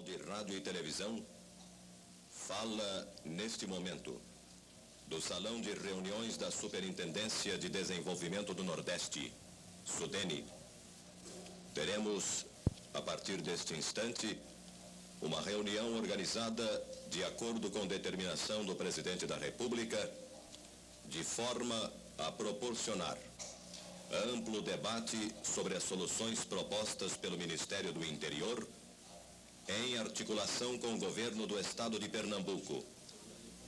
Nacional de Rádio e Televisão fala neste momento do Salão de Reuniões da Superintendência de Desenvolvimento do Nordeste, SUDENE. Teremos, a partir deste instante, uma reunião organizada de acordo com determinação do Presidente da República, de forma a proporcionar amplo debate sobre as soluções propostas pelo Ministério do Interior, em articulação com o governo do Estado de Pernambuco,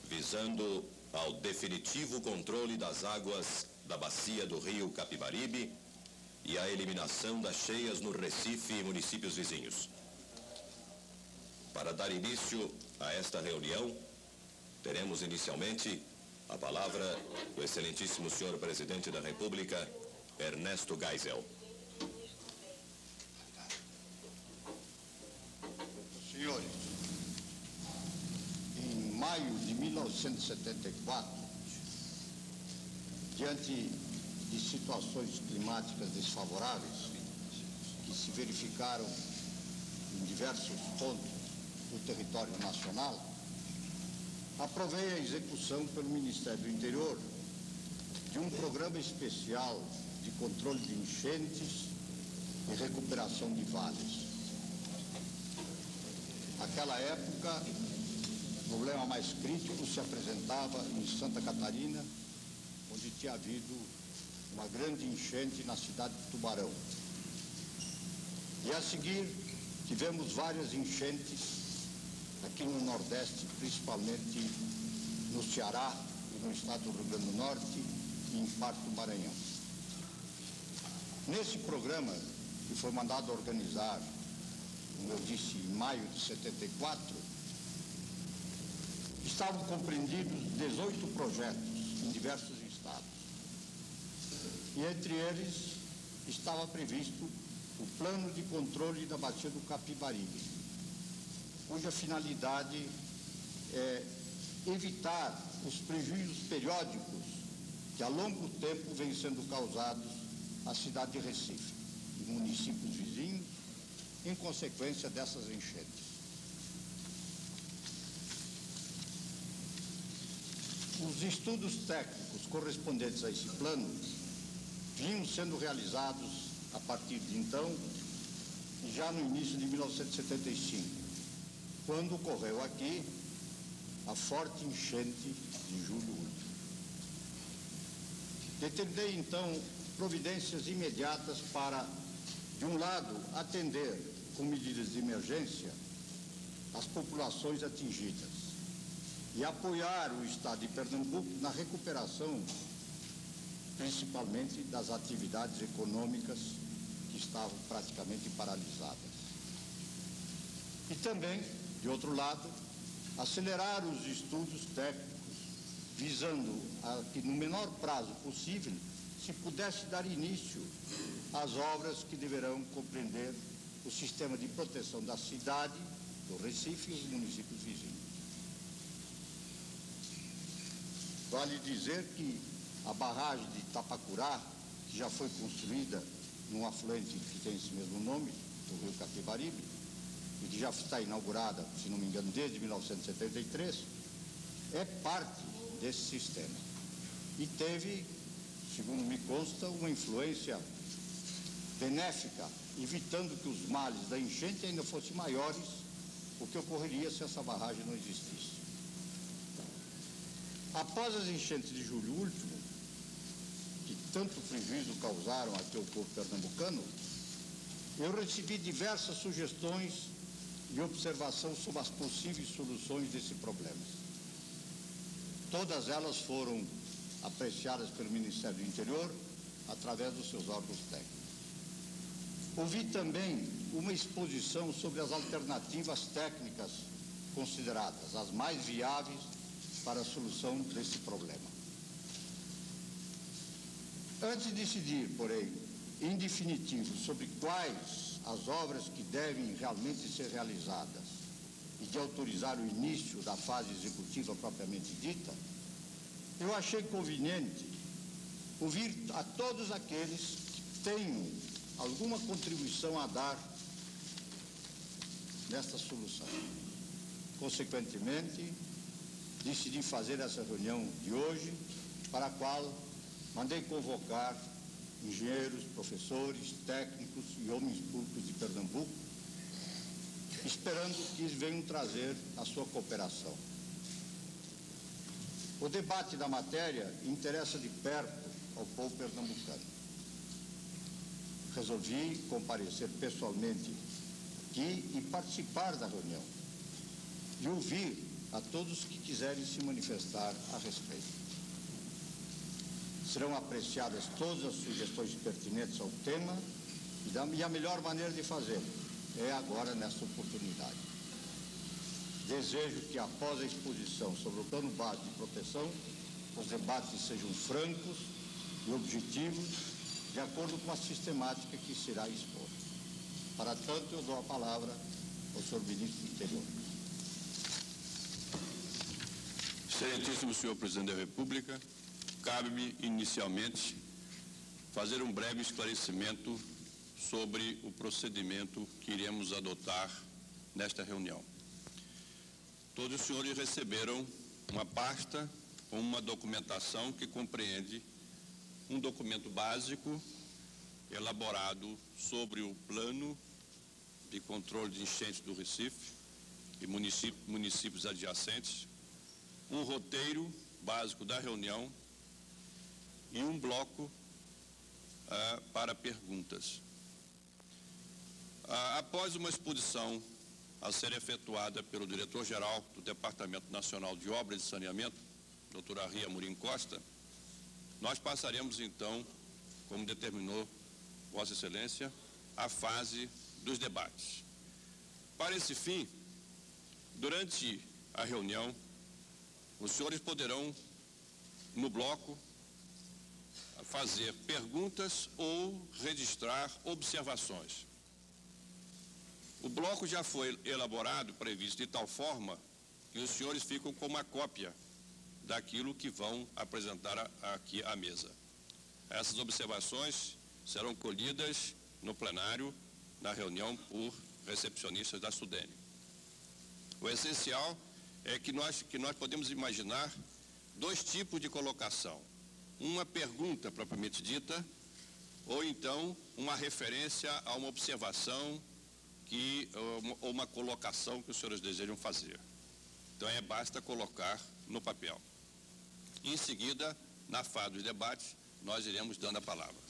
visando ao definitivo controle das águas da bacia do rio Capibaribe e a eliminação das cheias no Recife e municípios vizinhos. Para dar início a esta reunião, teremos inicialmente a palavra do excelentíssimo senhor Presidente da República, Ernesto Geisel. Senhores, em maio de 1974, diante de situações climáticas desfavoráveis que se verificaram em diversos pontos do território nacional, aprovei a execução pelo Ministério do Interior de um programa especial de controle de enchentes e recuperação de vales. Naquela época, o problema mais crítico se apresentava em Santa Catarina, onde tinha havido uma grande enchente na cidade de Tubarão. E a seguir, tivemos várias enchentes aqui no Nordeste, principalmente no Ceará e no estado do Rio Grande do Norte e em parte do Maranhão. Nesse programa, que foi mandado organizar, como eu disse, em maio de 74, estavam compreendidos 18 projetos em diversos estados. E entre eles estava previsto o Plano de Controle da Bacia do Capibaribe, cuja finalidade é evitar os prejuízos periódicos que a longo tempo vêm sendo causados à cidade de Recife e municípios vizinhos em consequência dessas enchentes. Os estudos técnicos correspondentes a esse plano vinham sendo realizados a partir de então, já no início de 1975, quando ocorreu aqui a forte enchente de julho último. Determinei então providências imediatas para, de um lado, atender com medidas de emergência as populações atingidas e apoiar o Estado de Pernambuco na recuperação, principalmente das atividades econômicas que estavam praticamente paralisadas. E também, de outro lado, acelerar os estudos técnicos, visando a que, no menor prazo possível, se pudesse dar início às obras que deverão compreender o sistema de proteção da cidade, do Recife e os municípios vizinhos. Vale dizer que a barragem de Itapacurá, que já foi construída num afluente que tem esse mesmo nome, do rio Capibaribe, e que já está inaugurada, se não me engano, desde 1973, é parte desse sistema. E teve, segundo me consta, uma influência benéfica, evitando que os males da enchente ainda fossem maiores, o que ocorreria se essa barragem não existisse. Após as enchentes de julho último, que tanto prejuízo causaram aqui ao povo pernambucano, eu recebi diversas sugestões de observação sobre as possíveis soluções desse problema. Todas elas foram apreciadas pelo Ministério do Interior através dos seus órgãos técnicos. Ouvi também uma exposição sobre as alternativas técnicas consideradas as mais viáveis para a solução desse problema. Antes de decidir, porém, em definitivo, sobre quais as obras que devem realmente ser realizadas e de autorizar o início da fase executiva propriamente dita, eu achei conveniente ouvir a todos aqueles que tenham alguma contribuição a dar nesta solução. Consequentemente, decidi fazer essa reunião de hoje, para a qual mandei convocar engenheiros, professores, técnicos e homens públicos de Pernambuco, esperando que eles venham trazer a sua cooperação. O debate da matéria interessa de perto ao povo pernambucano. Resolvi comparecer pessoalmente aqui e participar da reunião e ouvir a todos que quiserem se manifestar a respeito. Serão apreciadas todas as sugestões pertinentes ao tema e a melhor maneira de fazê-lo é agora, nesta oportunidade. Desejo que, após a exposição sobre o plano básico de proteção, os debates sejam francos e objetivos, de acordo com a sistemática que será exposta. Para tanto, eu dou a palavra ao senhor ministro do Interior. Excelentíssimo senhor Presidente da República, cabe-me inicialmente fazer um breve esclarecimento sobre o procedimento que iremos adotar nesta reunião. Todos os senhores receberam uma pasta com uma documentação que compreende um documento básico elaborado sobre o plano de controle de enchentes do Recife e municípios adjacentes, um roteiro básico da reunião e um bloco para perguntas. Após uma exposição a ser efetuada pelo diretor-geral do Departamento Nacional de Obras de Saneamento, Dr. Arria Amorim Costa, nós passaremos então, como determinou Vossa Excelência, a fase dos debates. Para esse fim, durante a reunião, os senhores poderão, no bloco, fazer perguntas ou registrar observações. O bloco já foi elaborado, previsto de tal forma que os senhores ficam com uma cópia daquilo que vão apresentar aqui à mesa. Essas observações serão colhidas no plenário, na reunião, por recepcionistas da SUDENE. O essencial é que nós podemos imaginar dois tipos de colocação. Uma pergunta propriamente dita, ou então uma referência a uma observação ou uma colocação que os senhores desejam fazer. Então basta colocar no papel. Em seguida, na fase dos debates, nós iremos dando a palavra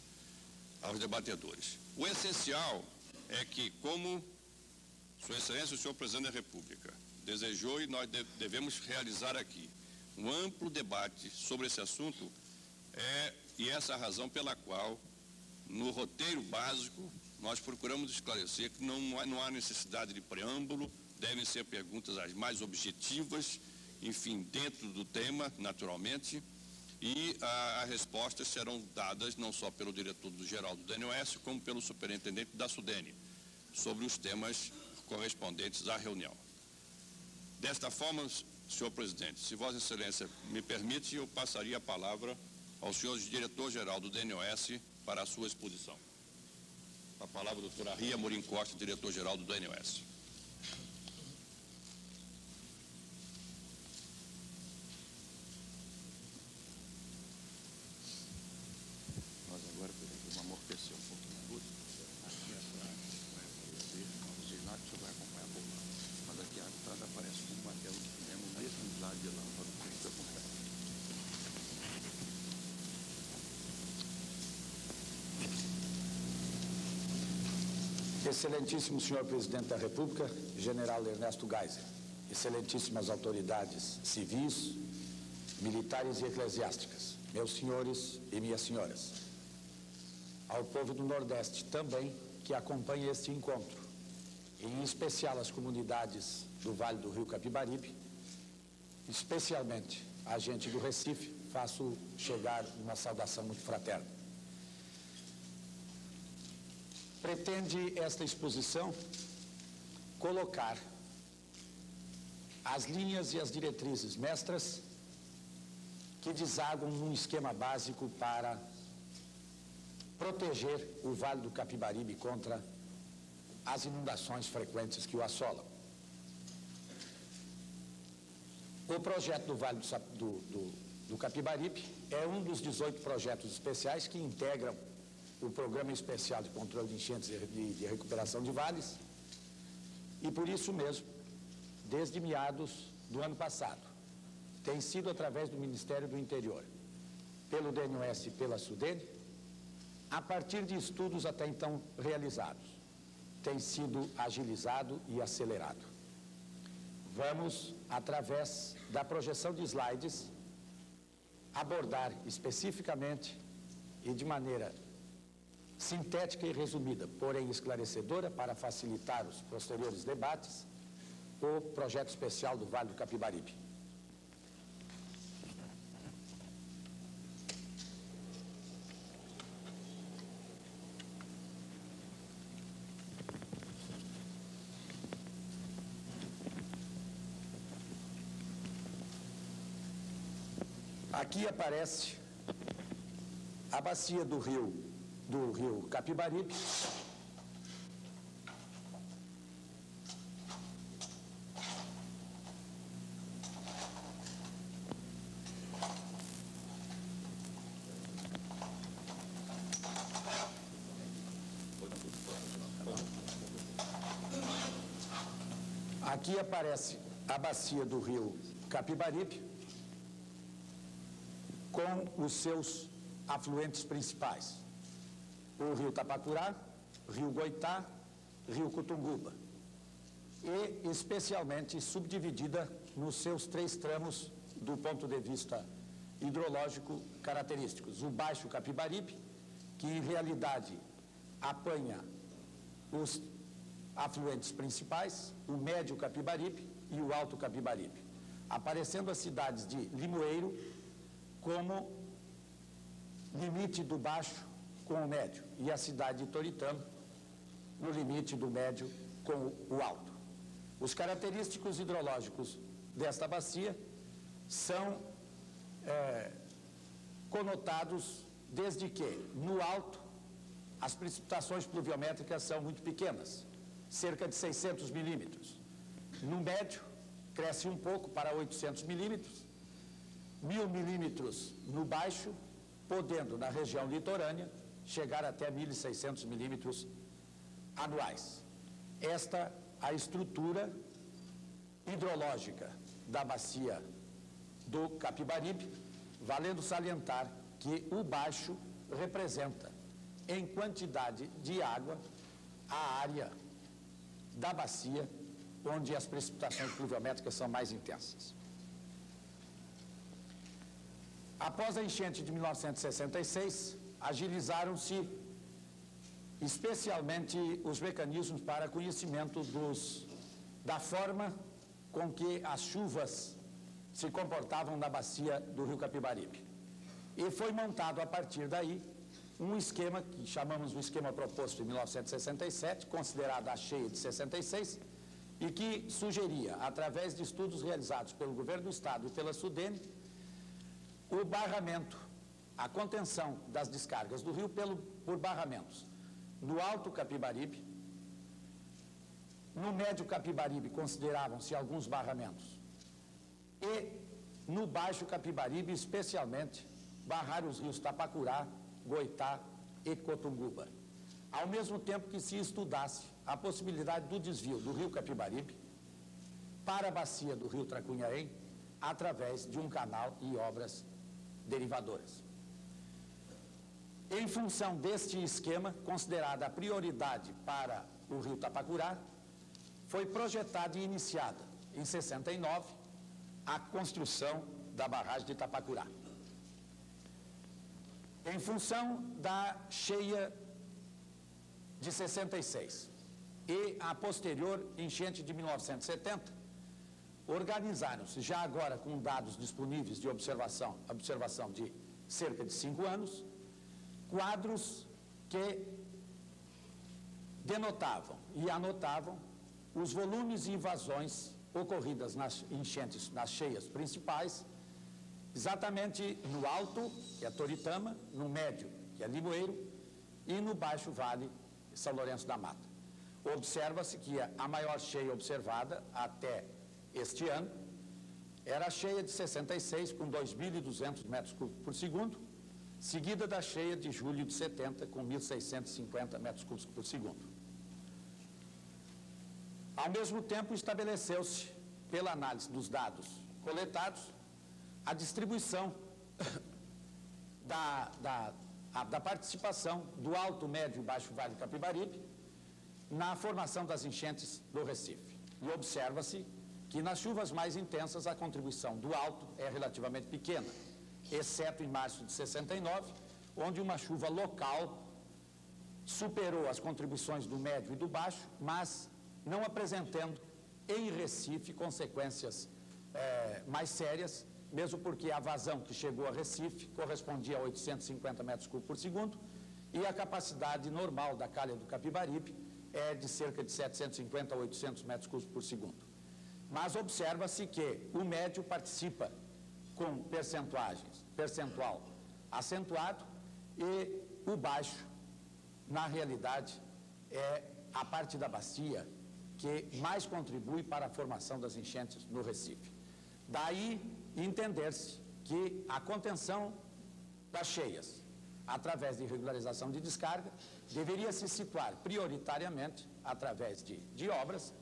aos debatedores. O essencial é que, como Sua Excelência, o senhor Presidente da República desejou, e nós devemos realizar aqui um amplo debate sobre esse assunto, e essa é a razão pela qual, no roteiro básico, nós procuramos esclarecer que não há necessidade de preâmbulo, devem ser perguntas as mais objetivas, enfim, dentro do tema, naturalmente, e as respostas serão dadas não só pelo diretor-geral do DNOS, como pelo superintendente da SUDENE, sobre os temas correspondentes à reunião. Desta forma, senhor presidente, se Vossa Excelência me permite, eu passaria a palavra ao senhor diretor-geral do DNOS para a sua exposição. A palavra do doutor Arria Amorim Costa, diretor-geral do DNOS. Nós agora podemos amortecer um pouquinho a luz. Aqui atrás vai aparecer o sinal que você vai acompanhar por lá. Mas aqui atrás aparece um martelo que fizemos mesmo lado de lá, para o que acompanhar. Excelentíssimo senhor Presidente da República, General Ernesto Geisel, excelentíssimas autoridades civis, militares e eclesiásticas, meus senhores e minhas senhoras, ao povo do Nordeste também que acompanha este encontro, em especial as comunidades do Vale do Rio Capibaribe, especialmente a gente do Recife, faço chegar uma saudação muito fraterna. Pretende esta exposição colocar as linhas e as diretrizes mestras que desaguam num esquema básico para proteger o Vale do Capibaribe contra as inundações frequentes que o assolam. O projeto do Vale do Capibaribe é um dos 18 projetos especiais que integram o Programa Especial de Controle de Enchentes e de Recuperação de Vales, e por isso mesmo, desde meados do ano passado, tem sido através do Ministério do Interior, pelo DNOS e pela SUDENE, a partir de estudos até então realizados, tem sido agilizado e acelerado. Vamos, através da projeção de slides, abordar especificamente e de maneira sintética e resumida, porém esclarecedora, para facilitar os posteriores debates, o projeto especial do Vale do Capibaribe. Aqui aparece a bacia do rio Capibaribe, aqui aparece a bacia do rio Capibaribe, com os seus afluentes principais: o rio Tapacurá, rio Goitá, rio Cotunguba, e especialmente subdividida nos seus 3 tramos do ponto de vista hidrológico característicos: o Baixo Capibaribe, que em realidade apanha os afluentes principais, o Médio Capibaribe e o Alto Capibaribe, aparecendo as cidades de Limoeiro como limite do Baixo com o Médio, e a cidade de Toritama no limite do Médio com o Alto. Os característicos hidrológicos desta bacia são conotados desde que, no Alto, as precipitações pluviométricas são muito pequenas, cerca de 600 milímetros. No Médio, cresce um pouco para 800 milímetros, 1000 milímetros no Baixo, podendo, na região litorânea, chegar até 1.600 milímetros anuais. Esta a estrutura hidrológica da bacia do Capibaribe, valendo salientar que o Baixo representa, em quantidade de água, a área da bacia onde as precipitações pluviométricas são mais intensas. Após a enchente de 1966, agilizaram-se especialmente os mecanismos para conhecimento da forma com que as chuvas se comportavam na bacia do rio Capibaribe. E foi montado a partir daí um esquema que chamamos do esquema proposto em 1967, considerado a cheia de 66, e que sugeria, através de estudos realizados pelo governo do estado e pela SUDENE, o barramento, a contenção das descargas do rio por barramentos no Alto Capibaribe. No Médio Capibaribe consideravam-se alguns barramentos, e no Baixo Capibaribe, especialmente, barrar os rios Tapacurá, Goitá e Cotunguba, ao mesmo tempo que se estudasse a possibilidade do desvio do rio Capibaribe para a bacia do rio Tracunhaém através de um canal e obras derivadoras. Em função deste esquema, considerada a prioridade para o rio Tapacurá, foi projetada e iniciada, em 69, a construção da barragem de Tapacurá. Em função da cheia de 66 e a posterior enchente de 1970, organizaram-se, já agora com dados disponíveis de observação de cerca de 5 anos, quadros que denotavam e anotavam os volumes e invasões ocorridas nas enchentes, nas cheias principais, exatamente no Alto, que é Toritama, no Médio, que é Limoeiro, e no Baixo Vale, São Lourenço da Mata. Observa-se que a maior cheia observada até este ano era a cheia de 66, com 2.200 metros cúbicos por segundo, seguida da cheia de julho de 70, com 1.650 metros cúbicos por segundo. Ao mesmo tempo, estabeleceu-se, pela análise dos dados coletados, a distribuição da participação do Alto, Médio e Baixo Vale do Capibaribe na formação das enchentes do Recife. E observa-se que nas chuvas mais intensas a contribuição do Alto é relativamente pequena, exceto em março de 69, onde uma chuva local superou as contribuições do Médio e do Baixo, mas não apresentando em Recife consequências mais sérias, mesmo porque a vazão que chegou a Recife correspondia a 850 metros cúbicos por segundo e a capacidade normal da calha do Capibaribe é de cerca de 750 a 800 metros cúbicos por segundo. Mas observa-se que o médio participa com percentual acentuado e o baixo, na realidade, é a parte da bacia que mais contribui para a formação das enchentes no Recife. Daí entender-se que a contenção das cheias, através de regularização de descarga, deveria se situar prioritariamente, através de obras,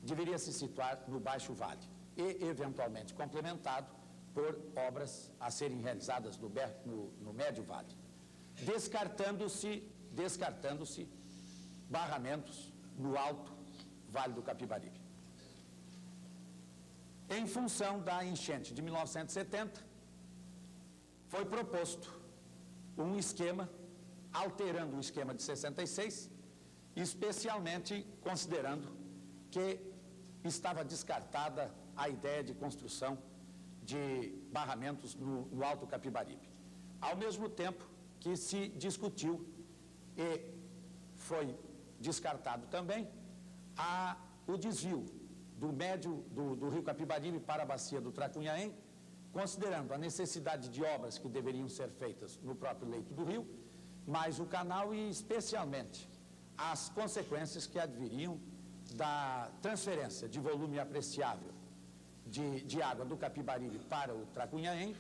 deveria se situar no Baixo Vale e, eventualmente, complementado por obras a serem realizadas no Médio Vale, descartando-se barramentos no Alto Vale do Capibaribe. Em função da enchente de 1970, foi proposto um esquema, alterando o esquema de 66, especialmente considerando que estava descartada a ideia de construção de barramentos no Alto Capibaribe. Ao mesmo tempo que se discutiu e foi descartado também o desvio do rio Capibaribe para a bacia do Tracunhaém, considerando a necessidade de obras que deveriam ser feitas no próprio leito do rio, mas o canal e especialmente as consequências que adviriam da transferência de volume apreciável de água do Capibaribe para o Tracunhaém,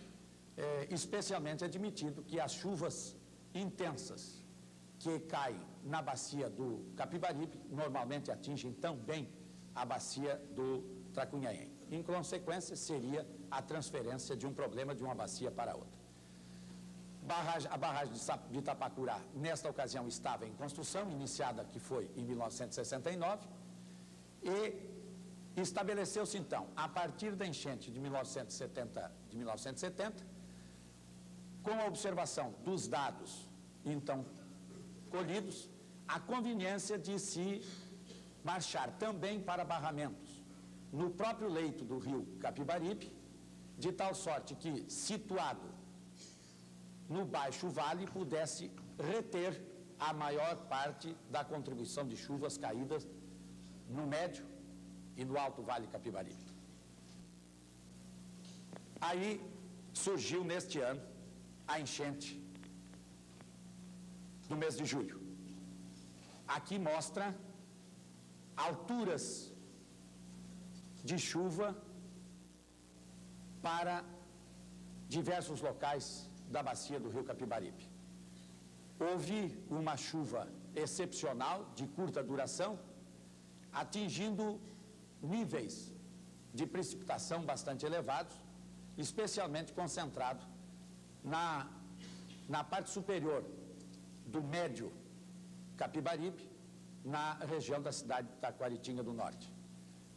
especialmente admitido que as chuvas intensas que caem na bacia do Capibaribe normalmente atingem também a bacia do Tracunhaém. Em consequência, seria a transferência de um problema de uma bacia para outra. A barragem de Itapacurá, nesta ocasião, estava em construção, iniciada que foi em 1969, e estabeleceu-se, então, a partir da enchente de 1970, com a observação dos dados, então, colhidos, a conveniência de se marchar também para barramentos no próprio leito do rio Capibaribe, de tal sorte que, situado no Baixo Vale, pudesse reter a maior parte da contribuição de chuvas caídas no Médio e no Alto Vale Capibaribe. Aí surgiu neste ano a enchente do mês de julho. Aqui mostra alturas de chuva para diversos locais da bacia do rio Capibaribe. Houve uma chuva excepcional, de curta duração, atingindo níveis de precipitação bastante elevados, especialmente concentrado na parte superior do Médio Capibaribe, na região da cidade de Taquaritinga do Norte,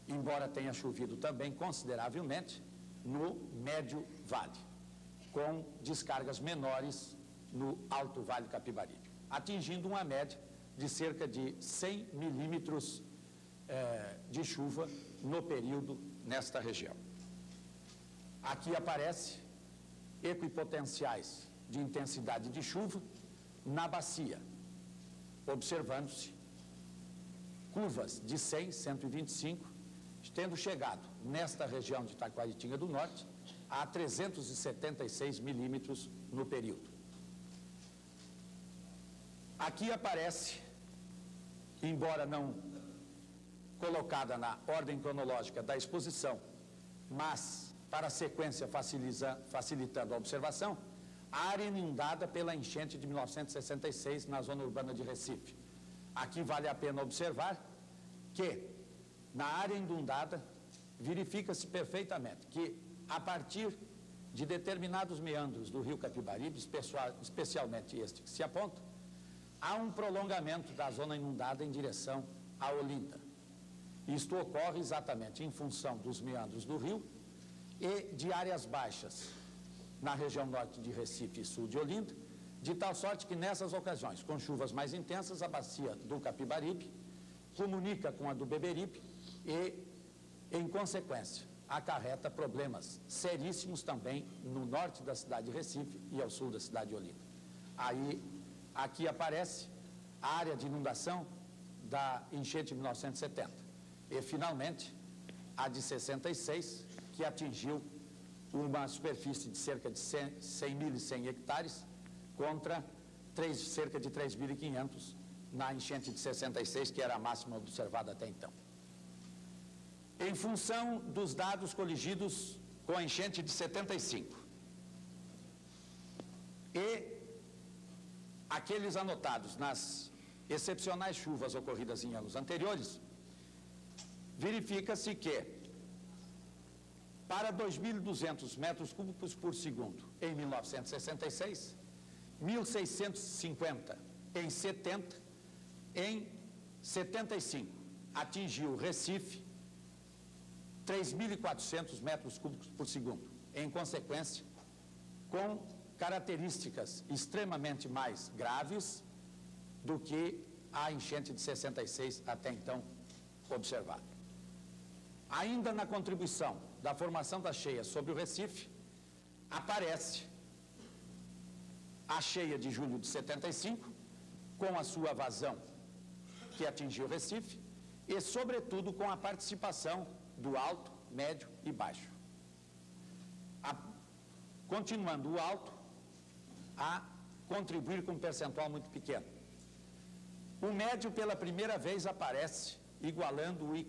embora tenha chovido também consideravelmente no Médio Vale, com descargas menores no Alto Vale Capibaribe, atingindo uma média de cerca de 100 milímetros de chuva no período nesta região. Aqui aparece equipotenciais de intensidade de chuva na bacia, observando-se curvas de 100, 125, tendo chegado nesta região de Taquaritinga do Norte a 376 milímetros no período. Aqui aparece, embora não colocada na ordem cronológica da exposição, mas para a sequência facilitando a observação, a área inundada pela enchente de 1966 na zona urbana de Recife. Aqui vale a pena observar que, na área inundada, verifica-se perfeitamente que, a partir de determinados meandros do rio Capibaribe, especialmente este que se aponta, há um prolongamento da zona inundada em direção a Olinda. Isto ocorre exatamente em função dos meandros do rio e de áreas baixas na região norte de Recife e sul de Olinda, de tal sorte que nessas ocasiões, com chuvas mais intensas, a bacia do Capibaribe comunica com a do Beberibe e, em consequência, acarreta problemas seríssimos também no norte da cidade de Recife e ao sul da cidade de Olinda. Aí, aqui aparece a área de inundação da enchente de 1970 e, finalmente, a de 66, que atingiu uma superfície de cerca de 100.100 hectares contra cerca de 3.500 na enchente de 66, que era a máxima observada até então. Em função dos dados coligidos com a enchente de 75 e aqueles anotados nas excepcionais chuvas ocorridas em anos anteriores, verifica-se que, para 2.200 metros cúbicos por segundo em 1966, 1.650 em 70, em 75 atingiu Recife 3.400 metros cúbicos por segundo, em consequência, com características extremamente mais graves do que a enchente de 66 até então observada. Ainda na contribuição da formação das cheias sobre o Recife, aparece a cheia de julho de 75, com a sua vazão que atingiu o Recife, e, sobretudo, com a participação do alto, médio e baixo. Continuando o alto a contribuir com um percentual muito pequeno. O médio, pela primeira vez, aparece igualando e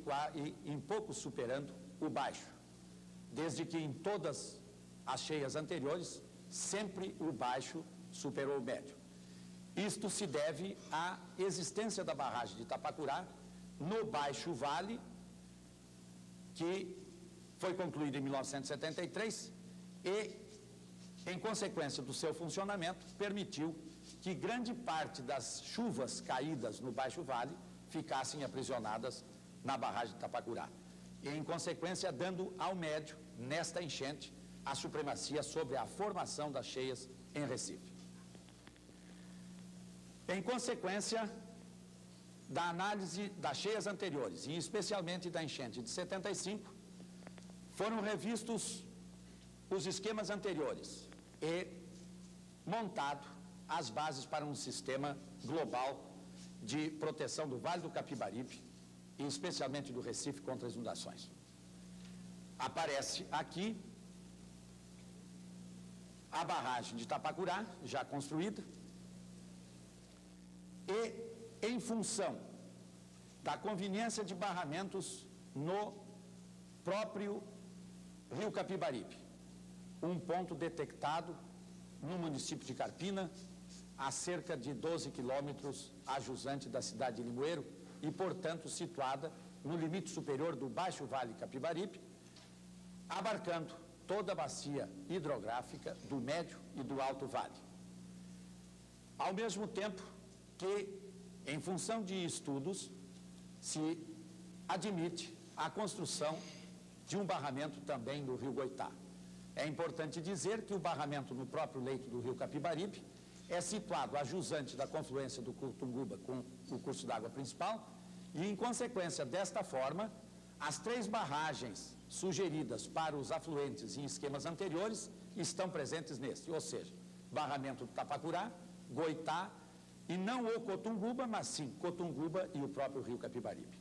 em pouco superando o baixo, desde que em todas as cheias anteriores, sempre o baixo superou o médio. Isto se deve à existência da barragem de Itapacurá no Baixo Vale, que foi concluída em 1973 e, em consequência do seu funcionamento, permitiu que grande parte das chuvas caídas no Baixo Vale ficassem aprisionadas na barragem de Itapacurá. E, em consequência, dando ao médio, nesta enchente, a supremacia sobre a formação das cheias em Recife. Em consequência da análise das cheias anteriores, e especialmente da enchente de 75, foram revistos os esquemas anteriores e montado as bases para um sistema global de proteção do Vale do Capibaribe, e especialmente do Recife, contra as inundações. Aparece aqui a barragem de Itapacurá, já construída, e em função da conveniência de barramentos no próprio rio Capibaribe, um ponto detectado no município de Carpina, a cerca de 12 quilômetros a jusante da cidade de Limoeiro e, portanto, situada no limite superior do Baixo Vale Capibaribe, abarcando toda a bacia hidrográfica do Médio e do Alto Vale. Ao mesmo tempo que, em função de estudos, se admite a construção de um barramento também no rio Goitá. É importante dizer que o barramento no próprio leito do rio Capibaribe é situado a jusante da confluência do Cotunguba com o curso d'água principal e, em consequência desta forma, as três barragens sugeridas para os afluentes em esquemas anteriores estão presentes neste, ou seja, barramento do Itapacurá, Goitá, e não o Cotunguba, mas sim Cotunguba e o próprio rio Capibaribe.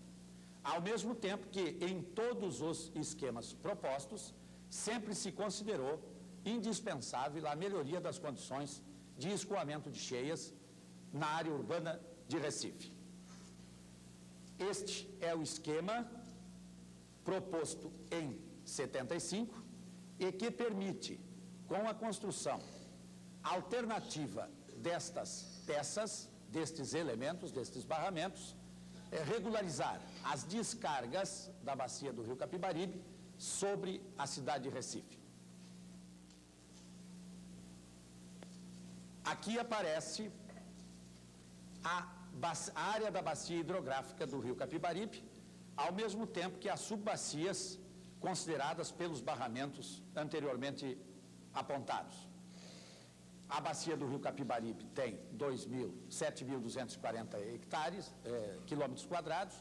Ao mesmo tempo que, em todos os esquemas propostos, sempre se considerou indispensável a melhoria das condições de escoamento de cheias na área urbana de Recife. Este é o esquema proposto em 75 e que permite, com a construção alternativa destas peças, destes elementos, destes barramentos, regularizar as descargas da bacia do Rio Capibaribe sobre a cidade de Recife. Aqui aparece a área da bacia hidrográfica do Rio Capibaribe, ao mesmo tempo que as subbacias consideradas pelos barramentos anteriormente apontados. A bacia do Rio Capibaribe tem 7.240 hectares, quilômetros quadrados,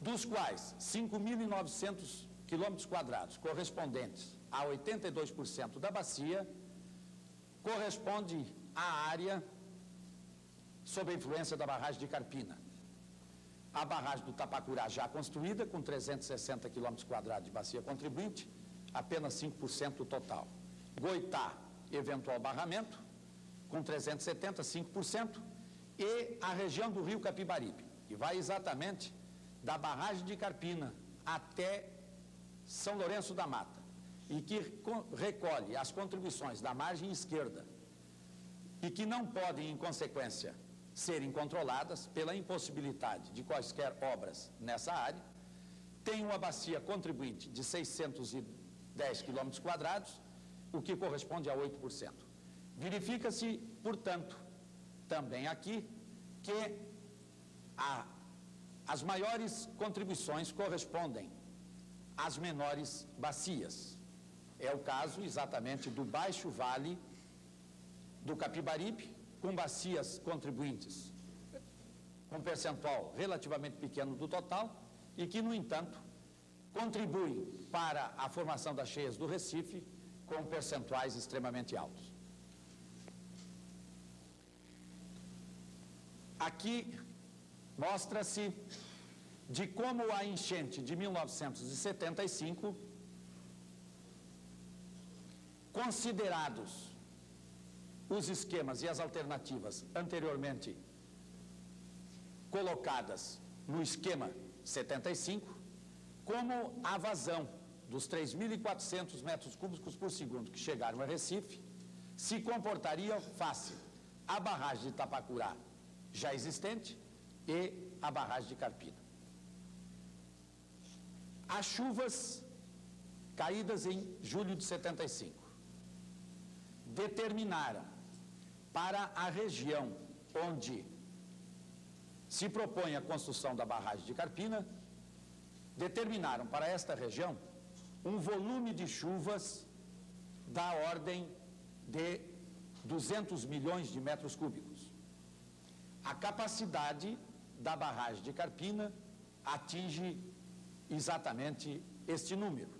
dos quais 5.900 quilômetros quadrados, correspondentes a 82% da bacia, corresponde à área sob a influência da barragem de Carpina. A barragem do Tapacurá já construída, com 360 quilômetros quadrados de bacia contribuinte, apenas 5% do total. Goitá, eventual barramento, com 370, 5%, e a região do Rio Capibaribe, que vai exatamente da barragem de Carpina até São Lourenço da Mata, e que recolhe as contribuições da margem esquerda, e que não podem, em consequência, serem controladas pela impossibilidade de quaisquer obras nessa área, tem uma bacia contribuinte de 610 quilômetros quadrados, o que corresponde a 8%. Verifica-se, portanto, também aqui, que as maiores contribuições correspondem às menores bacias. É o caso exatamente do Baixo Vale do Capibaribe, com bacias contribuintes com percentual relativamente pequeno do total e que, no entanto, contribuem para a formação das cheias do Recife com percentuais extremamente altos. Aqui mostra-se de como a enchente de 1975, considerados os esquemas e as alternativas anteriormente colocadas no esquema 75, como a vazão dos 3.400 metros cúbicos por segundo que chegaram a Recife, se comportaria face à barragem de Tapacurá já existente e à barragem de Carpina. As chuvas caídas em julho de 75 determinaram para a região onde se propõe a construção da barragem de Carpina, determinaram para esta região um volume de chuvas da ordem de 200 milhões de metros cúbicos. A capacidade da barragem de Carpina atinge exatamente este número.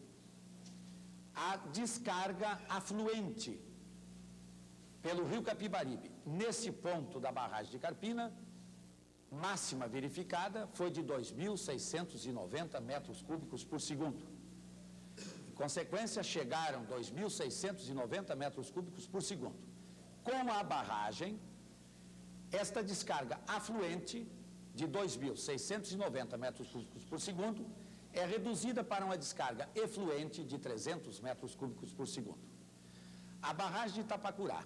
A descarga afluente pelo Rio Capibaribe, nesse ponto da barragem de Carpina, máxima verificada foi de 2.690 metros cúbicos por segundo. Em consequência, chegaram 2.690 metros cúbicos por segundo. Com a barragem, esta descarga afluente de 2.690 metros cúbicos por segundo é reduzida para uma descarga efluente de 300 metros cúbicos por segundo. A barragem de Itapacurá,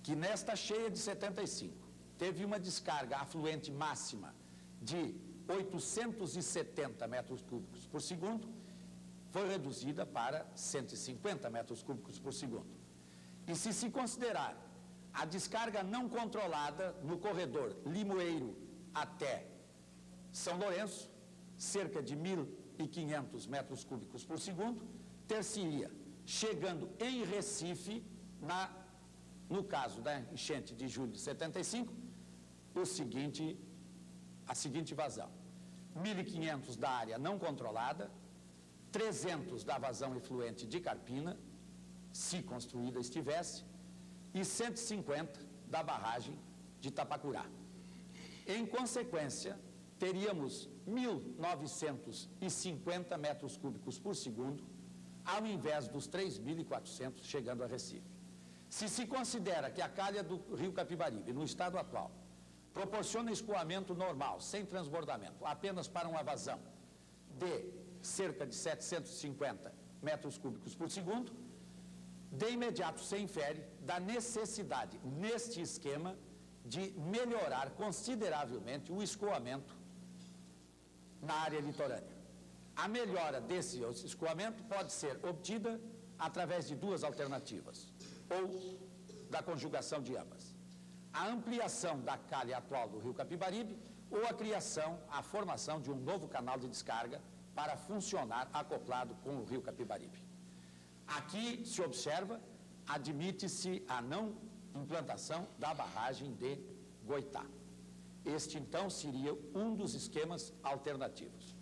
que nesta cheia de 75 teve uma descarga afluente máxima de 870 metros cúbicos por segundo, foi reduzida para 150 metros cúbicos por segundo. E se considerar a descarga não controlada no corredor Limoeiro até São Lourenço, cerca de 1.500 metros cúbicos por segundo, ter-se-ia chegando em Recife, no caso da enchente de julho de 75, a seguinte vazão: 1.500 da área não controlada, 300 da vazão efluente de Carpina, se construída estivesse, e 150 da barragem de Itapacurá. Em consequência, teríamos 1.950 metros cúbicos por segundo, ao invés dos 3.400 chegando a Recife. Se considera que a calha do Rio Capibaribe, no estado atual, proporciona escoamento normal, sem transbordamento, apenas para uma vazão de cerca de 750 metros cúbicos por segundo, de imediato se infere da necessidade, neste esquema, de melhorar consideravelmente o escoamento na área litorânea. A melhora desse escoamento pode ser obtida através de duas alternativas, ou da conjugação de ambas. A ampliação da calha atual do rio Capibaribe ou a formação de um novo canal de descarga para funcionar acoplado com o rio Capibaribe. Aqui se observa, admite-se a não implantação da barragem de Goitá. Este, então, seria um dos esquemas alternativos.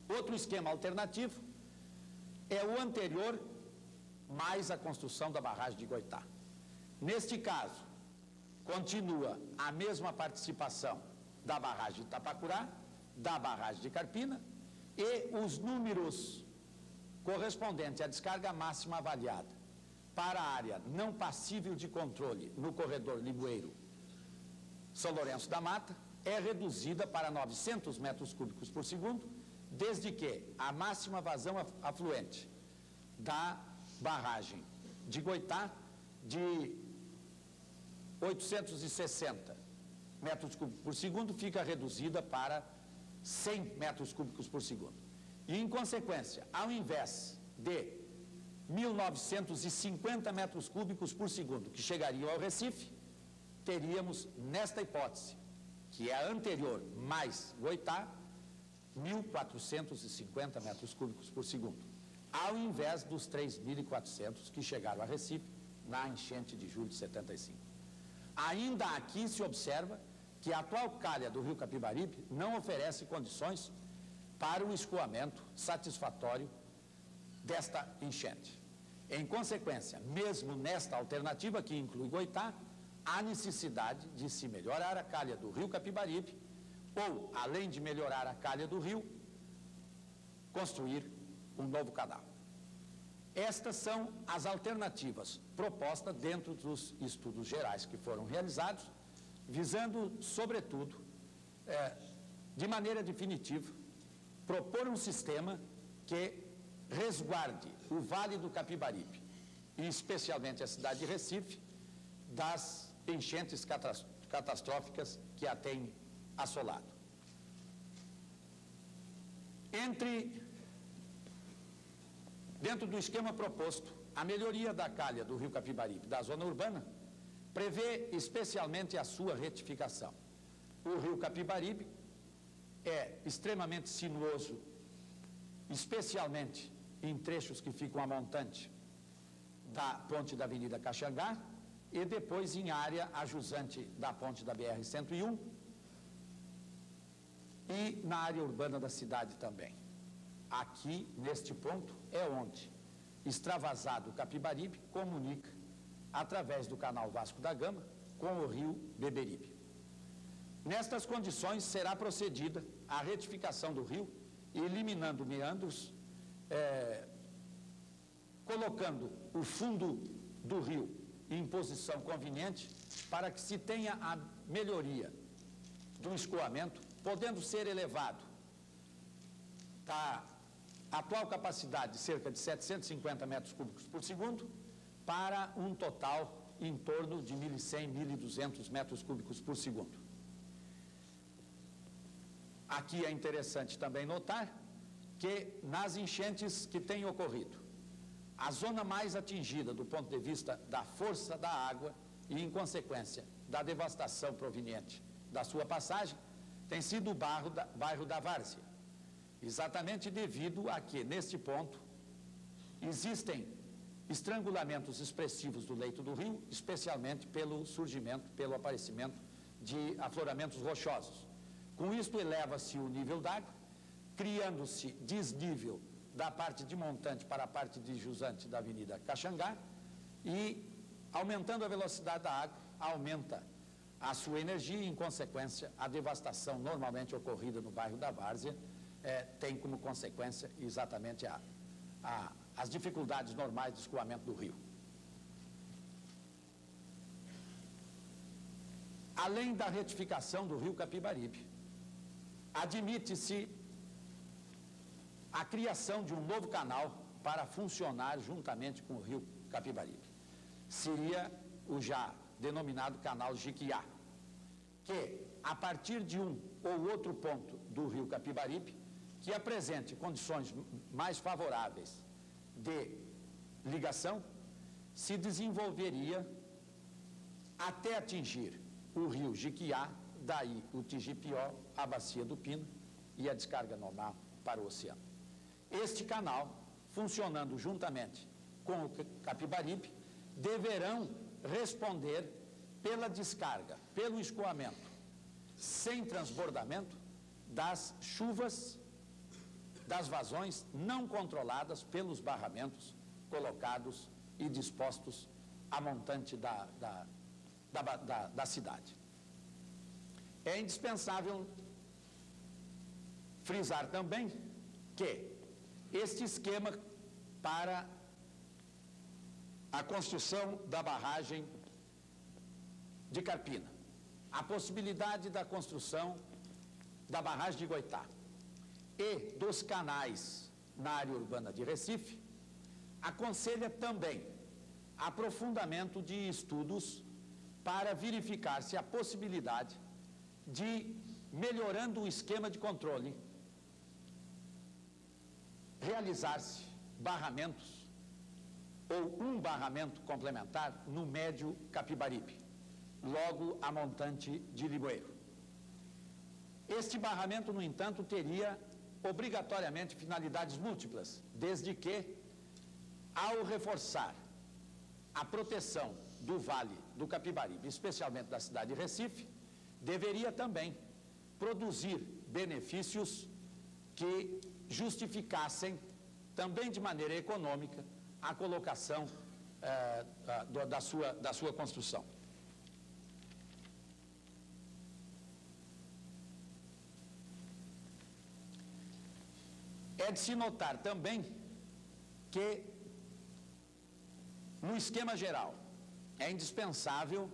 Outro esquema alternativo é o anterior, mais a construção da barragem de Goitá. Neste caso, continua a mesma participação da barragem de Itapacurá, da barragem de Carpina, e os números correspondentes à descarga máxima avaliada para a área não passível de controle no corredor Limoeiro São Lourenço da Mata é reduzida para 900 metros cúbicos por segundo, desde que a máxima vazão afluente da barragem de Goitá de 860 metros cúbicos por segundo fica reduzida para 100 metros cúbicos por segundo. E, em consequência, ao invés de 1.950 metros cúbicos por segundo que chegariam ao Recife, teríamos, nesta hipótese, que é a anterior mais Goitá, 1.450 metros cúbicos por segundo, ao invés dos 3.400 que chegaram a Recife na enchente de julho de 75. Ainda aqui se observa que a atual calha do rio Capibaribe não oferece condições para o escoamento satisfatório desta enchente. Em consequência, mesmo nesta alternativa, que inclui Goitá, há necessidade de se melhorar a calha do rio Capibaribe ou, além de melhorar a calha do rio, construir um novo canal. Estas são as alternativas propostas dentro dos estudos gerais que foram realizados, visando, sobretudo, de maneira definitiva, propor um sistema que resguarde o Vale do Capibaribe, e especialmente a cidade de Recife, das enchentes catastróficas que a têm assolado. Dentro do esquema proposto, a melhoria da calha do rio Capibaribe da zona urbana prevê especialmente a sua retificação. O rio Capibaribe é extremamente sinuoso, especialmente em trechos que ficam a montante da ponte da Avenida Caxangá e depois em área ajusante da ponte da BR-101 e na área urbana da cidade também. Aqui, neste ponto, é onde extravasado Capibaribe comunica através do canal Vasco da Gama com o rio Beberibe. Nestas condições será procedida a retificação do rio, eliminando meandros, colocando o fundo do rio em posição conveniente para que se tenha a melhoria do escoamento, podendo ser elevado da atual capacidade de cerca de 750 metros cúbicos por segundo para um total em torno de 1.100, 1.200 metros cúbicos por segundo. Aqui é interessante também notar que nas enchentes que têm ocorrido, a zona mais atingida do ponto de vista da força da água e, em consequência, da devastação proveniente da sua passagem, tem sido o bairro da Várzea, exatamente devido a que, neste ponto, existem estrangulamentos expressivos do leito do rio, especialmente pelo surgimento, pelo aparecimento de afloramentos rochosos. Com isto, eleva-se o nível d'água, criando-se desnível da parte de montante para a parte de jusante da Avenida Caxangá e, aumentando a velocidade da água, aumenta a sua energia e, em consequência, a devastação normalmente ocorrida no bairro da Várzea tem como consequência exatamente as dificuldades normais de escoamento do rio. Além da retificação do rio Capibaribe, admite-se a criação de um novo canal para funcionar juntamente com o rio Capibaribe. Seria o já denominado canal Jiquiá, que, a partir de um ou outro ponto do rio Capibaribe, que apresente condições mais favoráveis de ligação, se desenvolveria até atingir o rio Jiquiá, daí o Tijipió, a bacia do Pino e a descarga normal para o oceano. Este canal, funcionando juntamente com o Capibaribe, deverão responder pela descarga, pelo escoamento, sem transbordamento, das chuvas, das vazões não controladas pelos barramentos colocados e dispostos a montante da cidade. É indispensável frisar também que este esquema para a construção da barragem de Carpina, a possibilidade da construção da barragem de Goitá e dos canais na área urbana de Recife, aconselha também aprofundamento de estudos para verificar se a possibilidade de, melhorando o esquema de controle, realizar-se barramentos ou um barramento complementar no médio Capibaribe, logo a montante de Limoeiro. Este barramento, no entanto, teria obrigatoriamente finalidades múltiplas, desde que, ao reforçar a proteção do Vale do Capibaribe, especialmente da cidade de Recife, deveria também produzir benefícios que justificassem, também de maneira econômica, a colocação da sua construção. É de se notar também que, no esquema geral, é indispensável,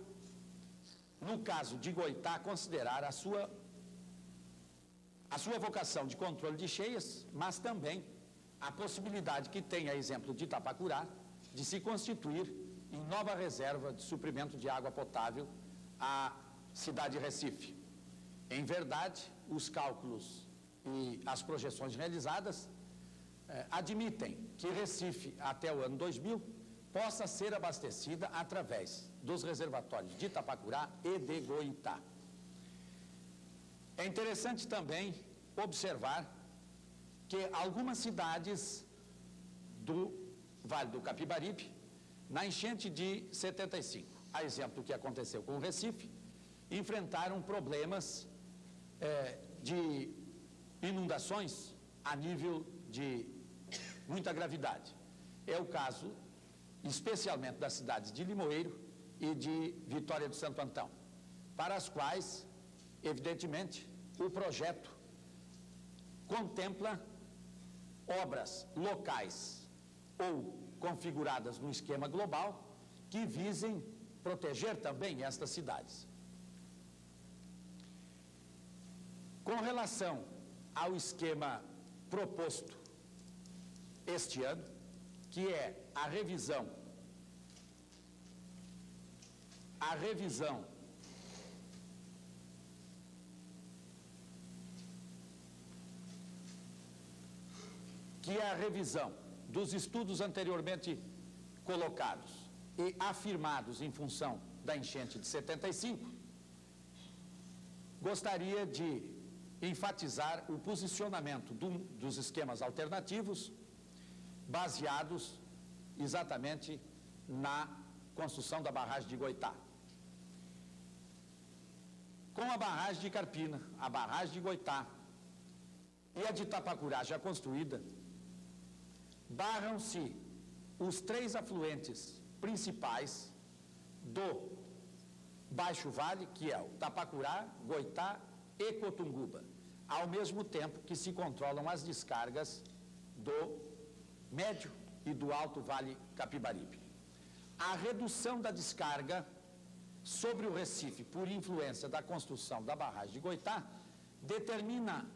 no caso de Goitá, considerar a sua vocação de controle de cheias, mas também a possibilidade que tem, a exemplo de Itapacurá, de se constituir em nova reserva de suprimento de água potável à cidade de Recife. Em verdade, os cálculos e as projeções realizadas admitem que Recife, até o ano 2000, possa ser abastecida através dos reservatórios de Itapacurá e de Goitá. É interessante também observar que algumas cidades do Vale do Capibaribe, na enchente de 75, a exemplo do que aconteceu com o Recife, enfrentaram problemas de inundações a nível de muita gravidade. É o caso, especialmente das cidades de Limoeiro e de Vitória do Santo Antão, para as quais, evidentemente, o projeto contempla obras locais ou configuradas no esquema global que visem proteger também estas cidades. Com relação ao esquema proposto este ano, que é a revisão dos estudos anteriormente colocados e afirmados em função da enchente de 75, gostaria de enfatizar o posicionamento dos esquemas alternativos baseados exatamente na construção da barragem de Goitá. Com a barragem de Carpina, a barragem de Goitá e a de Itapacurá já construída, barram-se os três afluentes principais do Baixo Vale, que é o Tapacurá, Goitá e Cotunguba, ao mesmo tempo que se controlam as descargas do Médio e do Alto Vale Capibaribe. A redução da descarga sobre o Recife por influência da construção da barragem de Goitá determina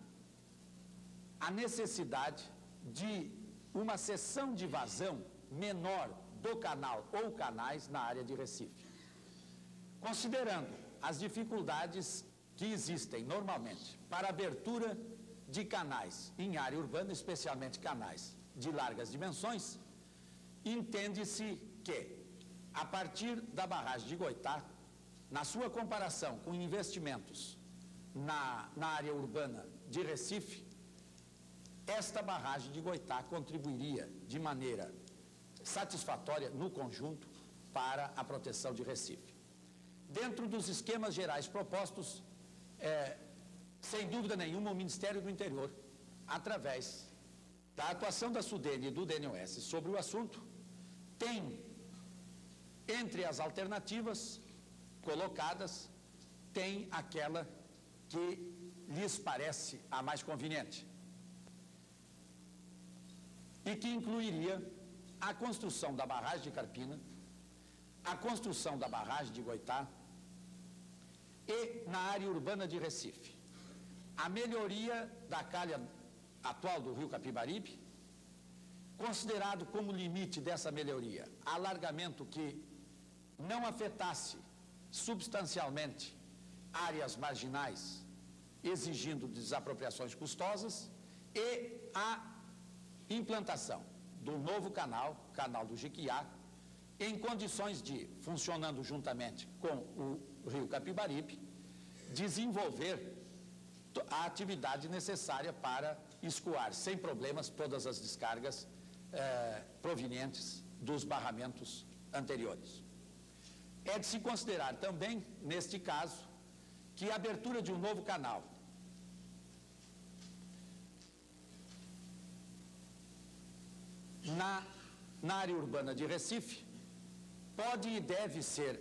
a necessidade de uma seção de vazão menor do canal ou canais na área de Recife. Considerando as dificuldades que existem normalmente para abertura de canais em área urbana, especialmente canais de largas dimensões, entende-se que, a partir da barragem de Goitá, na sua comparação com investimentos na área urbana de Recife, esta barragem de Goitá contribuiria de maneira satisfatória no conjunto para a proteção de Recife. Dentro dos esquemas gerais propostos, sem dúvida nenhuma, o Ministério do Interior, através da atuação da SUDENE e do DNOS sobre o assunto, tem, entre as alternativas colocadas, tem aquela que lhes parece a mais conveniente e que incluiria a construção da barragem de Carpina, a construção da barragem de Goitá e, na área urbana de Recife, a melhoria da calha atual do rio Capibaribe, considerado como limite dessa melhoria alargamento que não afetasse substancialmente áreas marginais, exigindo desapropriações custosas, e a implantação do novo canal do Jequiá, em condições de, funcionando juntamente com o rio Capibaribe, desenvolver a atividade necessária para escoar sem problemas todas as descargas provenientes dos barramentos anteriores. É de se considerar também, neste caso, que a abertura de um novo canal na área urbana de Recife pode e deve ser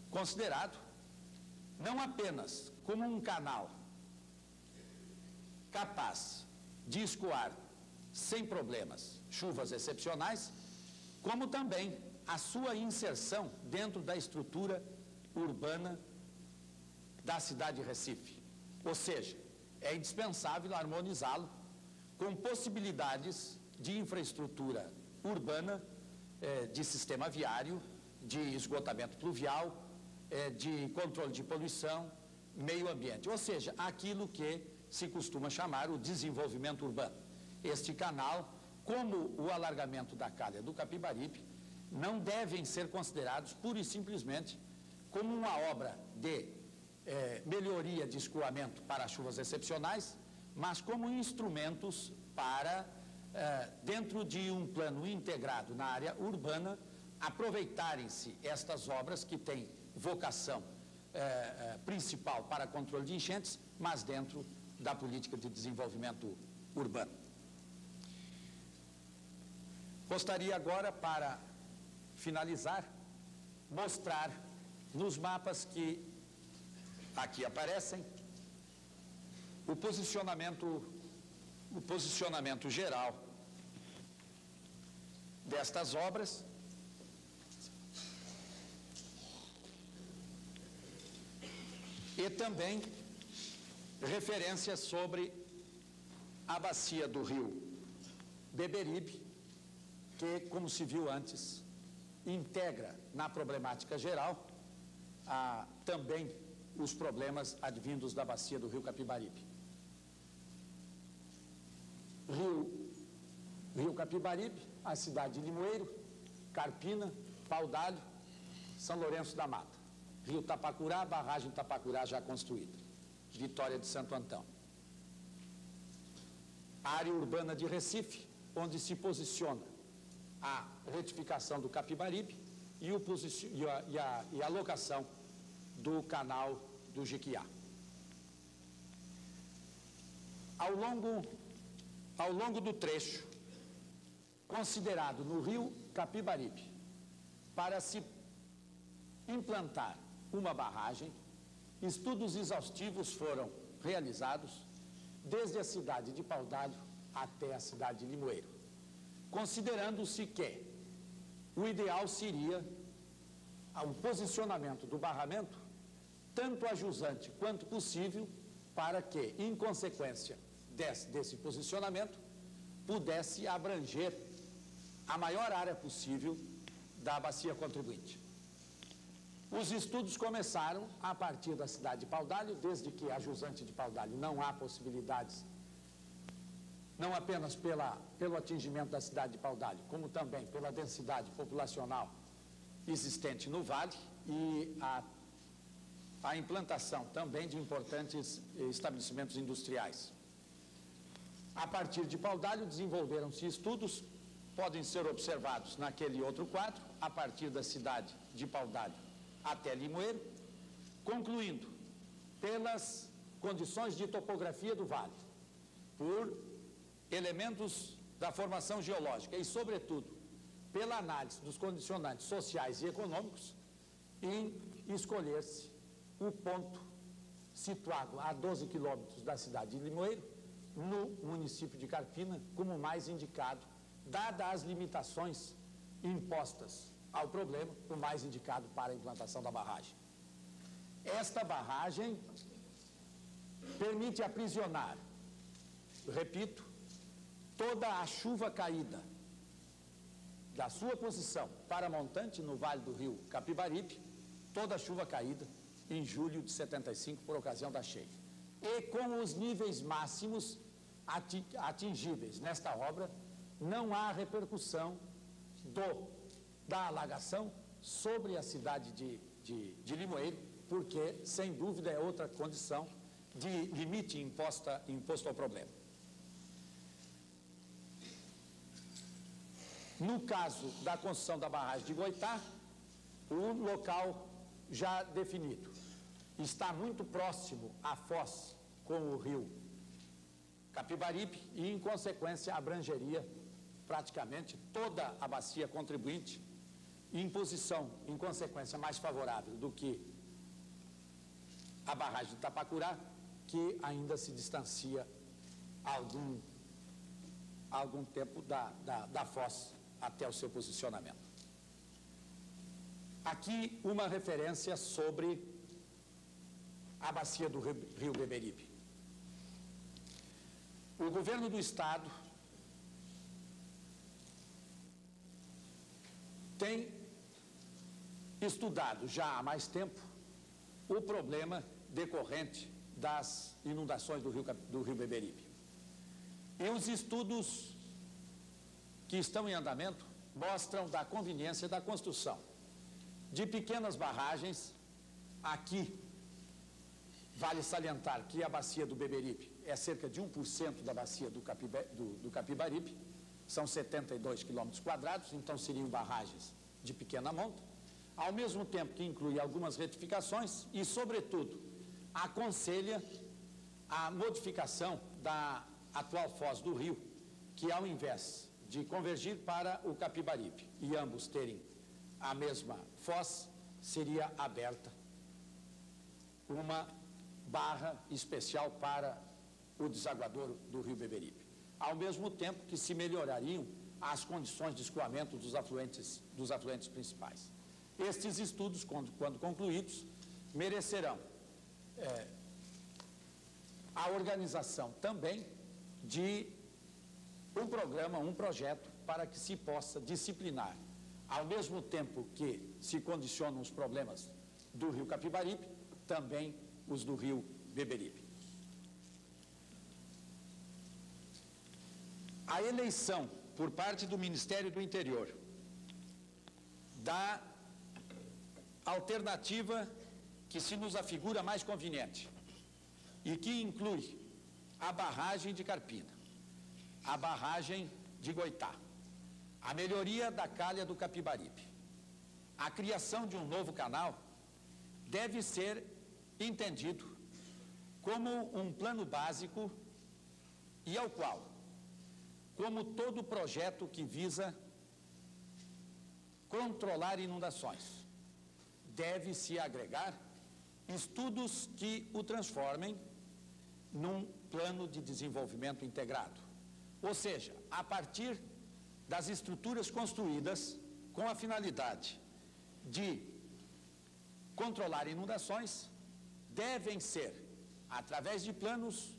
considerado não apenas como um canal capaz de escoar sem problemas chuvas excepcionais, como também a sua inserção dentro da estrutura urbana da cidade de Recife. Ou seja, é indispensável harmonizá-lo com possibilidades de infraestrutura urbana, de sistema viário, de esgotamento pluvial, de controle de poluição, meio ambiente. Ou seja, aquilo que se costuma chamar o desenvolvimento urbano. Este canal, como o alargamento da calha do Capibaribe, não devem ser considerados pura e simplesmente como uma obra de melhoria de escoamento para chuvas excepcionais, mas como instrumentos para, dentro de um plano integrado na área urbana, aproveitarem-se estas obras que têm vocação principal para controle de enchentes, mas dentro da política de desenvolvimento urbano. Gostaria agora, para finalizar, mostrar nos mapas que aqui aparecem o posicionamento geral destas obras e também referências sobre a bacia do rio Beberibe, que, como se viu antes, integra na problemática geral também os problemas advindos da bacia do rio Capibaribe. Rio Capibaribe, a cidade de Limoeiro, Carpina, Pau d'Alho, São Lourenço da Mata. Rio Tapacurá, barragem Tapacurá já construída. Vitória de Santo Antão. A área urbana de Recife, onde se posiciona a retificação do Capibaribe e a locação do canal do Jequiá. Ao longo do trecho considerado no rio Capibaribe para se implantar uma barragem, estudos exaustivos foram realizados desde a cidade de Pau d'Alho até a cidade de Limoeiro, considerando-se que o ideal seria o posicionamento do barramento tanto ajusante quanto possível para que, em consequência desse posicionamento, pudesse abranger a maior área possível da bacia contribuinte. Os estudos começaram a partir da cidade de Paudalho, desde que a jusante de Paudalho não há possibilidades, não apenas pelo atingimento da cidade de Paudalho, como também pela densidade populacional existente no vale e a implantação também de importantes estabelecimentos industriais. A partir de Paudalho desenvolveram-se estudos, podem ser observados naquele outro quadro, a partir da cidade de Paudalho até Limoeiro, concluindo pelas condições de topografia do vale, por elementos da formação geológica e, sobretudo, pela análise dos condicionantes sociais e econômicos, em escolher-se o ponto situado a 12 quilômetros da cidade de Limoeiro, no município de Carpina, como mais indicado, dadas as limitações impostas ao problema, o mais indicado para a implantação da barragem. Esta barragem permite aprisionar, repito, toda a chuva caída da sua posição para montante no vale do rio Capibaribe, toda a chuva caída em julho de 75 por ocasião da cheia. E com os níveis máximos atingíveis nesta obra, não há repercussão da alagação sobre a cidade de Limoeiro, porque, sem dúvida, é outra condição de limite imposto ao problema. No caso da construção da barragem de Goitá, o local já definido está muito próximo à foz com o rio Capibaribe e, em consequência, abrangeria praticamente toda a bacia contribuinte em posição, em consequência, mais favorável do que a barragem de Itapacurá, que ainda se distancia algum tempo da foz até o seu posicionamento. Aqui uma referência sobre a bacia do rio Beberibe. O governo do estado tem estudado já há mais tempo o problema decorrente das inundações do rio Beberibe. E os estudos que estão em andamento mostram da conveniência da construção de pequenas barragens. Aqui, vale salientar que a bacia do Beberibe é cerca de 1% da bacia do Capibaribe, são 72 quilômetros quadrados, então seriam barragens de pequena monta, ao mesmo tempo que inclui algumas retificações e, sobretudo, aconselha a modificação da atual foz do rio, que ao invés de convergir para o Capibaribe e ambos terem a mesma foz, seria aberta uma barra especial para o desaguadouro do rio Beberibe, ao mesmo tempo que se melhorariam as condições de escoamento dos afluentes principais. Estes estudos, quando concluídos, merecerão a organização também de um programa, um projeto, para que se possa disciplinar, ao mesmo tempo que se condicionam os problemas do rio Capibaribe, também os do rio Beberibe. A eleição por parte do Ministério do Interior da alternativa que se nos afigura mais conveniente e que inclui a barragem de Carpina, a barragem de Goitá, a melhoria da calha do Capibaribe, a criação de um novo canal, deve ser entendido como um plano básico e ao qual, como todo projeto que visa controlar inundações, deve se agregar estudos que o transformem num plano de desenvolvimento integrado. Ou seja, a partir das estruturas construídas com a finalidade de controlar inundações, devem ser, através de planos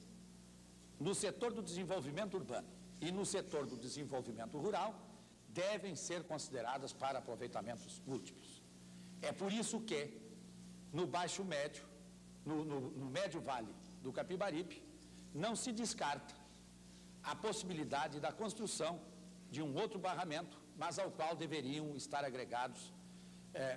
no setor do desenvolvimento urbano e no setor do desenvolvimento rural devem ser consideradas para aproveitamentos múltiplos. É por isso que, no Baixo Médio, no Médio Vale do Capibaribe, não se descarta a possibilidade da construção de um outro barramento, mas ao qual deveriam estar agregados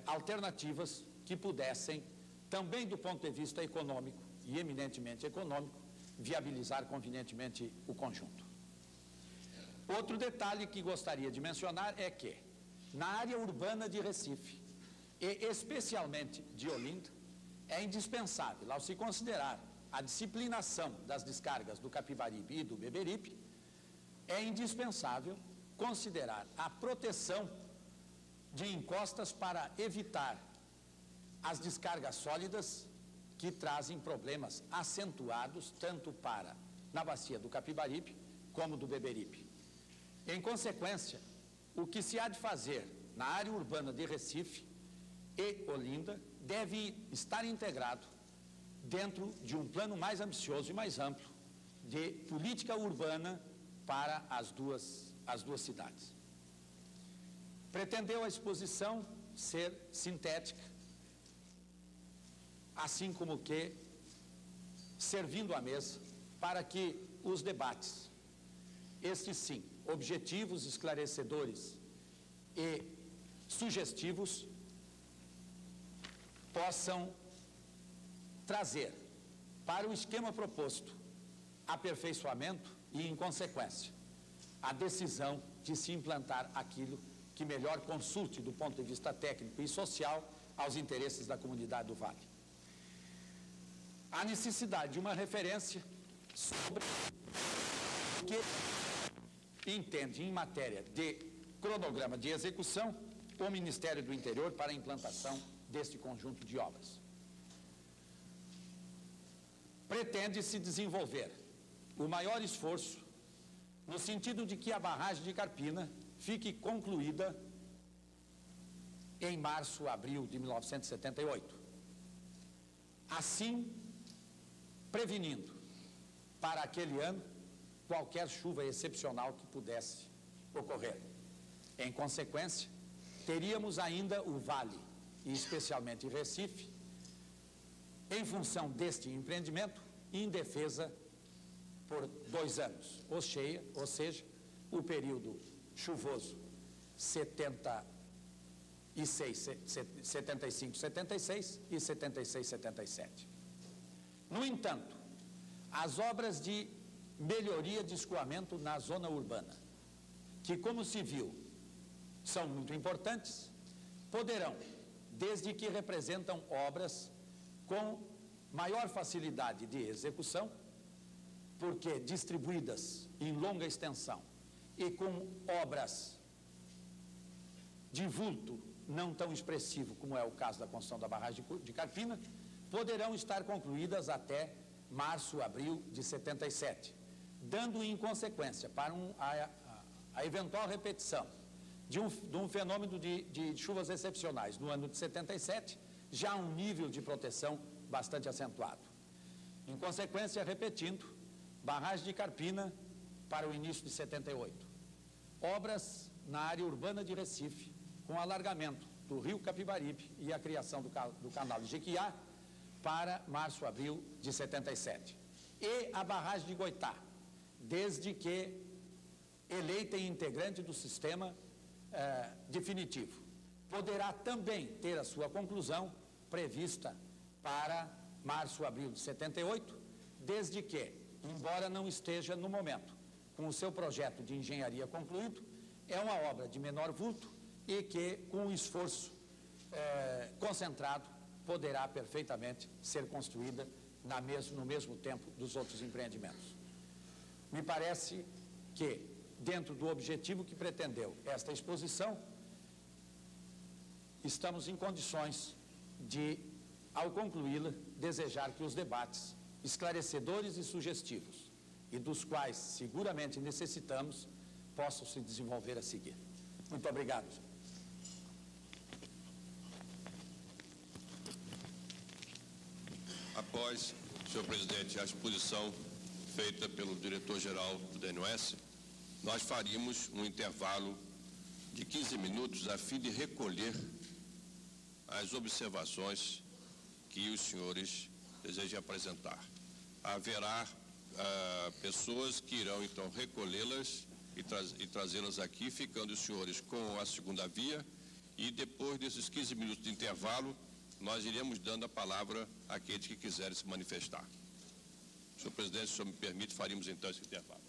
alternativas que pudessem, também do ponto de vista econômico e eminentemente econômico, viabilizar convenientemente o conjunto. Outro detalhe que gostaria de mencionar é que, na área urbana de Recife, e especialmente de Olinda, é indispensável, ao se considerar a disciplinação das descargas do Capibaribe e do Beberibe, é indispensável considerar a proteção de encostas para evitar as descargas sólidas que trazem problemas acentuados tanto para na bacia do Capibaribe como do Beberibe. Em consequência, o que se há de fazer na área urbana de Recife e Olinda deve estar integrado dentro de um plano mais ambicioso e mais amplo de política urbana para as duas cidades. Pretendeu a exposição ser sintética, assim como que servindo à mesa para que os debates, estes sim, objetivos, esclarecedores e sugestivos, possam trazer para o esquema proposto aperfeiçoamento e, em consequência, a decisão de se implantar aquilo que melhor consulte do ponto de vista técnico e social aos interesses da comunidade do Vale. A necessidade de uma referência sobre o que entende em matéria de cronograma de execução o Ministério do Interior para a implantação deste conjunto de obras. Pretende-se desenvolver o maior esforço no sentido de que a barragem de Carpina fique concluída em março, abril de 1978. Assim, prevenindo para aquele ano qualquer chuva excepcional que pudesse ocorrer. Em consequência, teríamos ainda o Vale, e especialmente Recife, em função deste empreendimento, em defesa por 2 anos, ou seja, o período chuvoso 75-76 e 76-77. No entanto, as obras de melhoria de escoamento na zona urbana, que, como se viu, são muito importantes, poderão, desde que representam obras com maior facilidade de execução, porque distribuídas em longa extensão e com obras de vulto não tão expressivo como é o caso da construção da barragem de Carpina, poderão estar concluídas até março, abril de 77, dando em consequência para a eventual repetição de um fenômeno de chuvas excepcionais no ano de 77, já um nível de proteção bastante acentuado. Em consequência, repetindo, barragem de Carpina para o início de 78. Obras na área urbana de Recife, com alargamento do rio Capibaribe e a criação do canal de Jequiá para março, abril de 77. E a barragem de Goitá, desde que eleita e integrante do sistema definitivo, poderá também ter a sua conclusão prevista para março, abril de 78, desde que, embora não esteja no momento com o seu projeto de engenharia concluído, é uma obra de menor vulto e que, com um esforço concentrado, poderá perfeitamente ser construída no mesmo tempo dos outros empreendimentos. Me parece que, dentro do objetivo que pretendeu esta exposição, estamos em condições de, ao concluí-la, desejar que os debates esclarecedores e sugestivos, e dos quais seguramente necessitamos, possam se desenvolver a seguir. Muito obrigado. Após, senhor presidente, a exposição feita pelo diretor-geral do DNOS, nós faríamos um intervalo de 15 minutos a fim de recolher as observações que os senhores desejam apresentar. Haverá pessoas que irão então recolhê-las e trazê-las aqui, ficando os senhores com a segunda via, e depois desses 15 minutos de intervalo, nós iremos dando a palavra àqueles que quiserem se manifestar. Senhor presidente, se o senhor me permite, faríamos então esse intervalo.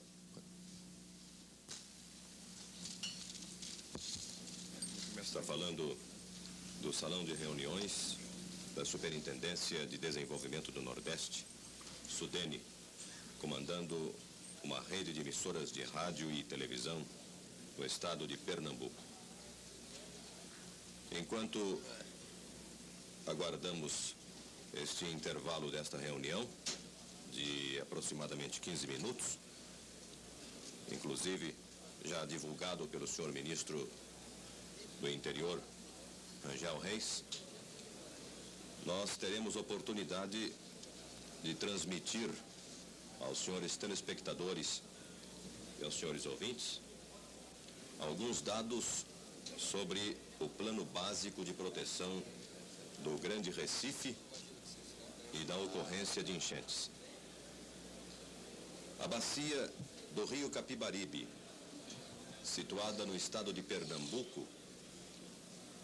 Está falando do Salão de Reuniões da Superintendência de Desenvolvimento do Nordeste, SUDENE, comandando uma rede de emissoras de rádio e televisão no estado de Pernambuco. Enquanto aguardamos este intervalo desta reunião, de aproximadamente 15 minutos, inclusive já divulgado pelo senhor ministro do Interior, Rangel Reis, nós teremos oportunidade de transmitir aos senhores telespectadores e aos senhores ouvintes alguns dados sobre o plano básico de proteção do Grande Recife e da ocorrência de enchentes. A bacia do Rio Capibaribe, situada no estado de Pernambuco,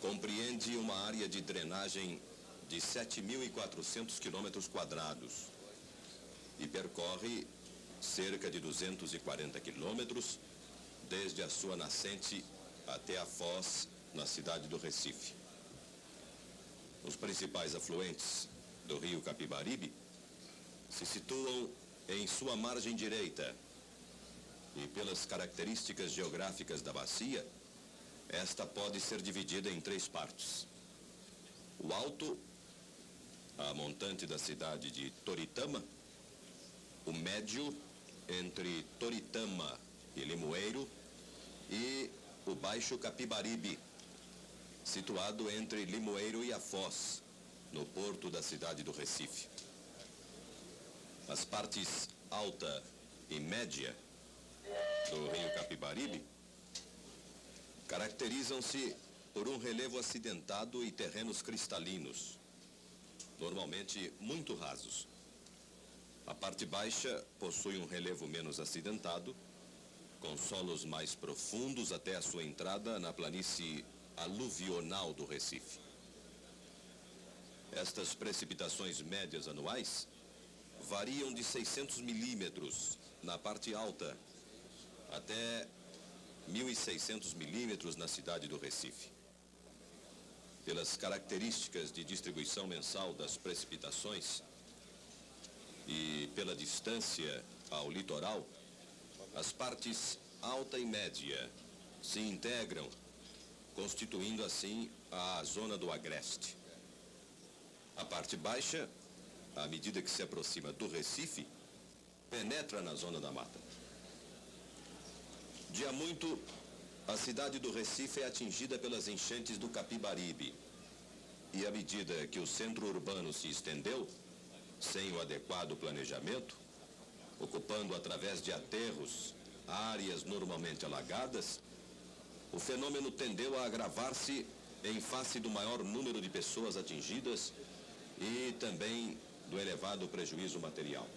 compreende uma área de drenagem de 7.400 quilômetros quadrados e percorre cerca de 240 quilômetros desde a sua nascente até a foz na cidade do Recife. Os principais afluentes do Rio Capibaribe se situam em sua margem direita e, pelas características geográficas da bacia, esta pode ser dividida em 3 partes. O alto, a montante da cidade de Toritama, o médio, entre Toritama e Limoeiro, e o baixo Capibaribe, situado entre Limoeiro e a Foz, no porto da cidade do Recife. As partes alta e média do Rio Capibaribe caracterizam-se por um relevo acidentado e terrenos cristalinos, normalmente muito rasos. A parte baixa possui um relevo menos acidentado, com solos mais profundos até a sua entrada na planície aluvional do Recife. Estas precipitações médias anuais variam de 600 milímetros na parte alta até 1.600 milímetros na cidade do Recife. Pelas características de distribuição mensal das precipitações e pela distância ao litoral, as partes alta e média se integram, constituindo assim a zona do agreste. A parte baixa, à medida que se aproxima do Recife, penetra na zona da mata. De há muito, a cidade do Recife é atingida pelas enchentes do Capibaribe. E à medida que o centro urbano se estendeu, sem o adequado planejamento, ocupando através de aterros áreas normalmente alagadas, o fenômeno tendeu a agravar-se em face do maior número de pessoas atingidas e também do elevado prejuízo material.